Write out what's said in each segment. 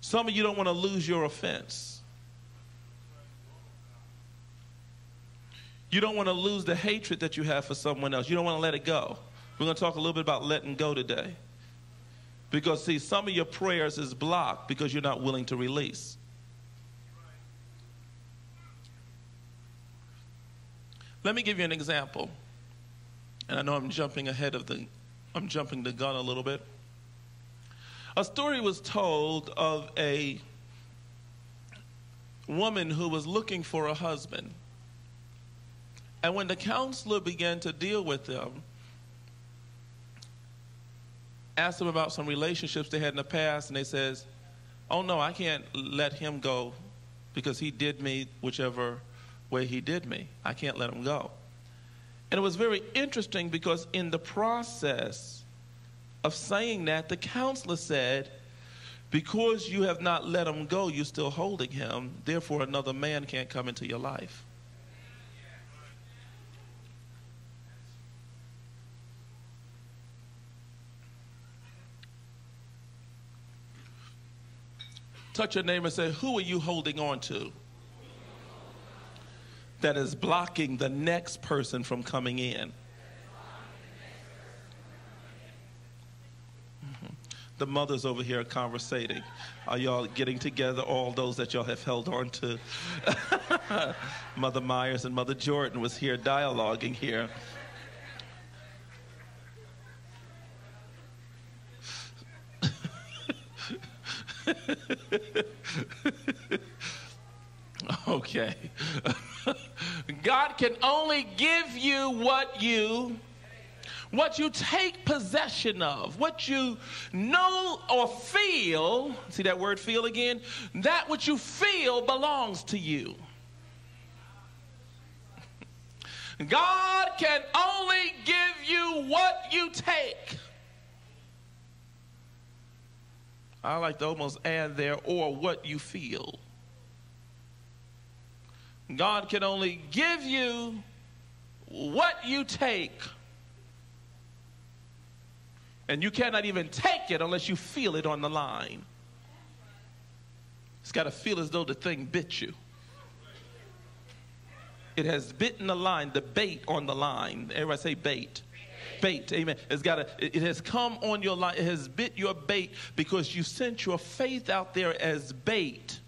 Some of you don't want to lose your offense. You don't want to lose the hatred that you have for someone else. You don't want to let it go. We're going to talk a little bit about letting go today. Because, see, some of your prayers is blocked because you're not willing to release. Let me give you an example. And I know I'm jumping the gun a little bit. A story was told of a woman who was looking for a husband. And when the counselor began to deal with them, asked them about some relationships they had in the past, and they says, oh no, I can't let him go because he did me whichever way he did me. I can't let him go. And it was very interesting because in the process of saying that, the counselor said, because you have not let him go, you're still holding him, therefore another man can't come into your life. Touch your neighbor and say, who are you holding on to that is blocking the next person from coming in? The mothers over here are conversating. Are y'all getting together, all those that y'all have held on to? Mother Myers and Mother Jordan was here dialoguing here. Okay. God can only give you what you take possession of, what you know or feel. See that word feel again? That which you feel belongs to you. God can only give you what you take. I like to almost add there, or what you feel. God can only give you what you take. And you cannot even take it unless you feel it on the line. It's got to feel as though the thing bit you. It has bitten the line, the bait on the line. Everybody say bait. Bait, amen. It has come on your line. It has bit your bait because you sent your faith out there as bait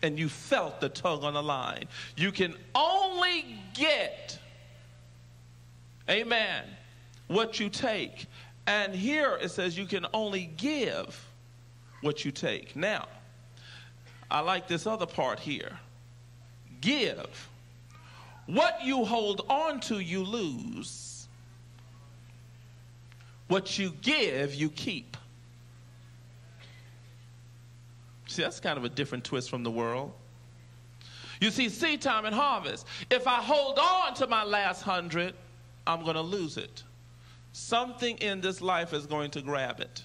and you felt the tug on the line. You can only get, amen, what you take. And here it says you can only give what you take. Now, I like this other part here. Give. What you hold on to, you lose. What you give, you keep. See, that's kind of a different twist from the world. You see, seed time and harvest. If I hold on to my last 100, I'm going to lose it. Something in this life is going to grab it.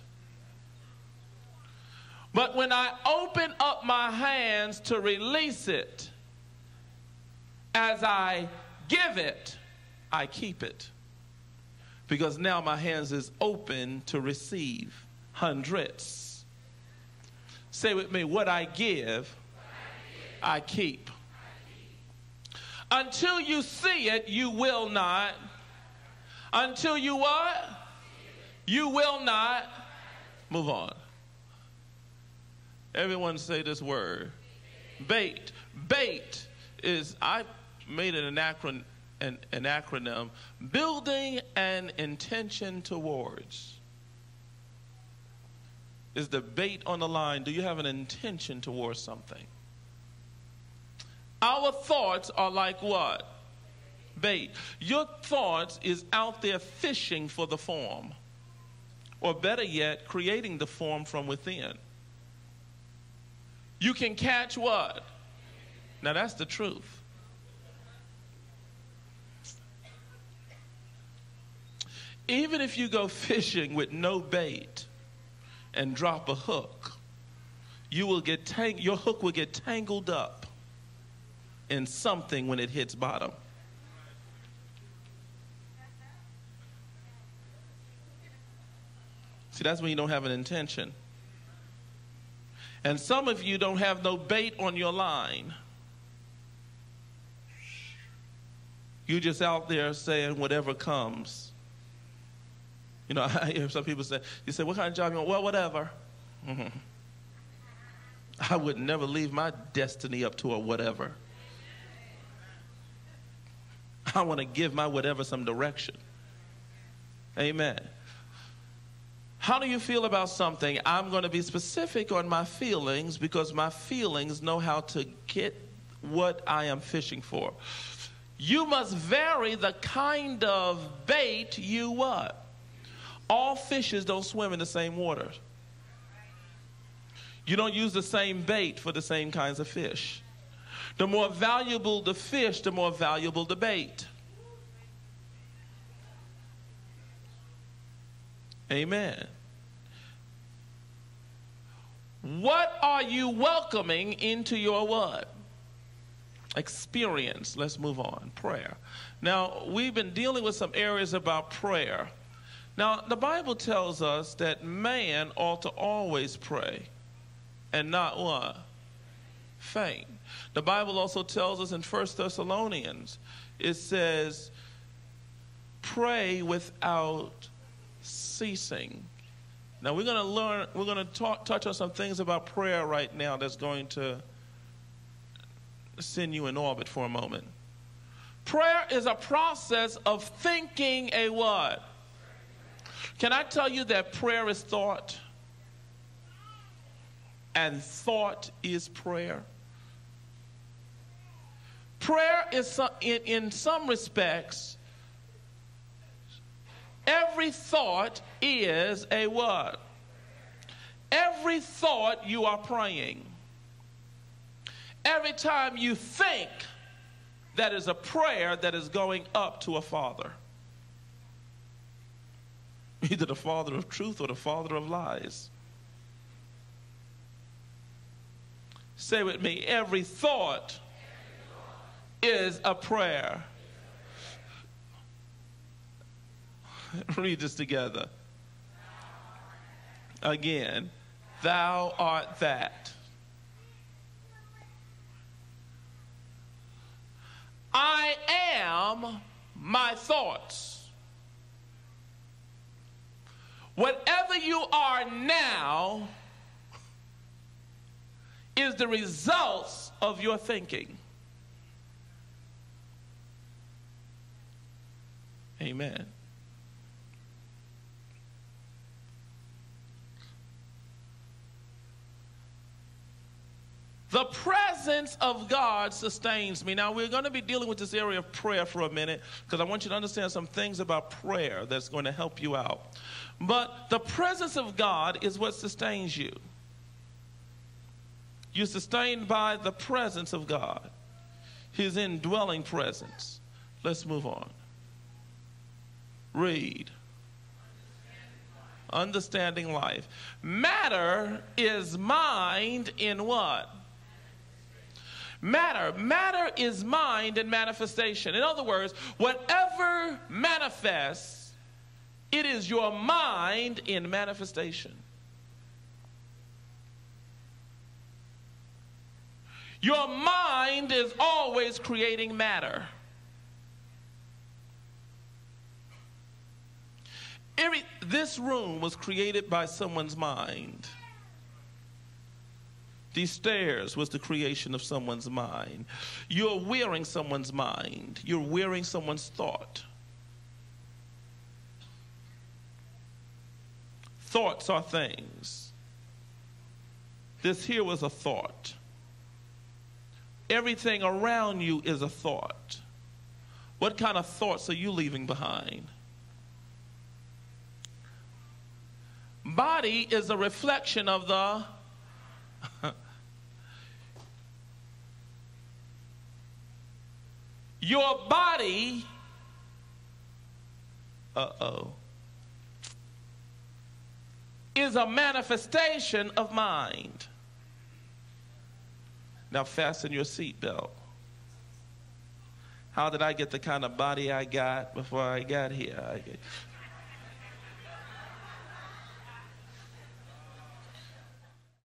But when I open up my hands to release it, as I give it, I keep it. Because now my hands is open to receive hundreds. Say with me, what I give, I keep. Until you see it, you will not. Until you what? You will not. Move on. Everyone say this word. Bait. Bait is, I made it an acronym, building an intention towards. Is the bait on the line? Do you have an intention towards something? Our thoughts are like what? Bait. Your thoughts is out there fishing for the form. Or better yet, creating the form from within. You can catch what? Now that's the truth. Even if you go fishing with no bait and drop a hook, you will get your hook will get tangled up in something when it hits bottom. See, that's when you don't have an intention. And some of you don't have no bait on your line. You're just out there saying whatever comes. You know, I hear some people say, you say, what kind of job you want? Well, whatever. Mm-hmm. I would never leave my destiny up to a whatever. I want to give my whatever some direction. Amen. How do you feel about something? I'm going to be specific on my feelings because my feelings know how to get what I am fishing for. You must vary the kind of bait you what? All fishes don't swim in the same waters. You don't use the same bait for the same kinds of fish. The more valuable the fish, the more valuable the bait. Amen. What are you welcoming into your what? Experience. Let's move on. Prayer. Now, we've been dealing with some areas about prayer. Now, the Bible tells us that man ought to always pray and not what? Faint. The Bible also tells us in 1 Thessalonians, it says, pray without ceasing. Now we're going to touch on some things about prayer right now that's going to send you in orbit for a moment. Prayer is a process of thinking a what? Can I tell you that prayer is thought? And thought is prayer. Prayer is, in some respects, every thought is a what? Every thought you are praying. Every time you think, that is a prayer that is going up to a father. Either the father of truth or the father of lies. Say with me, every thought is a prayer. Read this together. Again, thou art that. I am my thoughts. Whatever you are now is the results of your thinking. Amen. The presence of God sustains me. Now, we're going to be dealing with this area of prayer for a minute because I want you to understand some things about prayer that's going to help you out. But the presence of God is what sustains you. You're sustained by the presence of God, his indwelling presence. Let's move on. Read. Understanding life. Matter is mind in what? Matter. Matter is mind in manifestation. In other words, whatever manifests, it is your mind in manifestation. Your mind is always creating matter. This room was created by someone's mind. These stairs was the creation of someone's mind. You're wearing someone's mind. You're wearing someone's thought. Thoughts are things. This here was a thought. Everything around you is a thought. What kind of thoughts are you leaving behind? Body is a reflection of the your body is a manifestation of mind. Now fasten your seatbelt. How did I get the kind of body I got before I got here?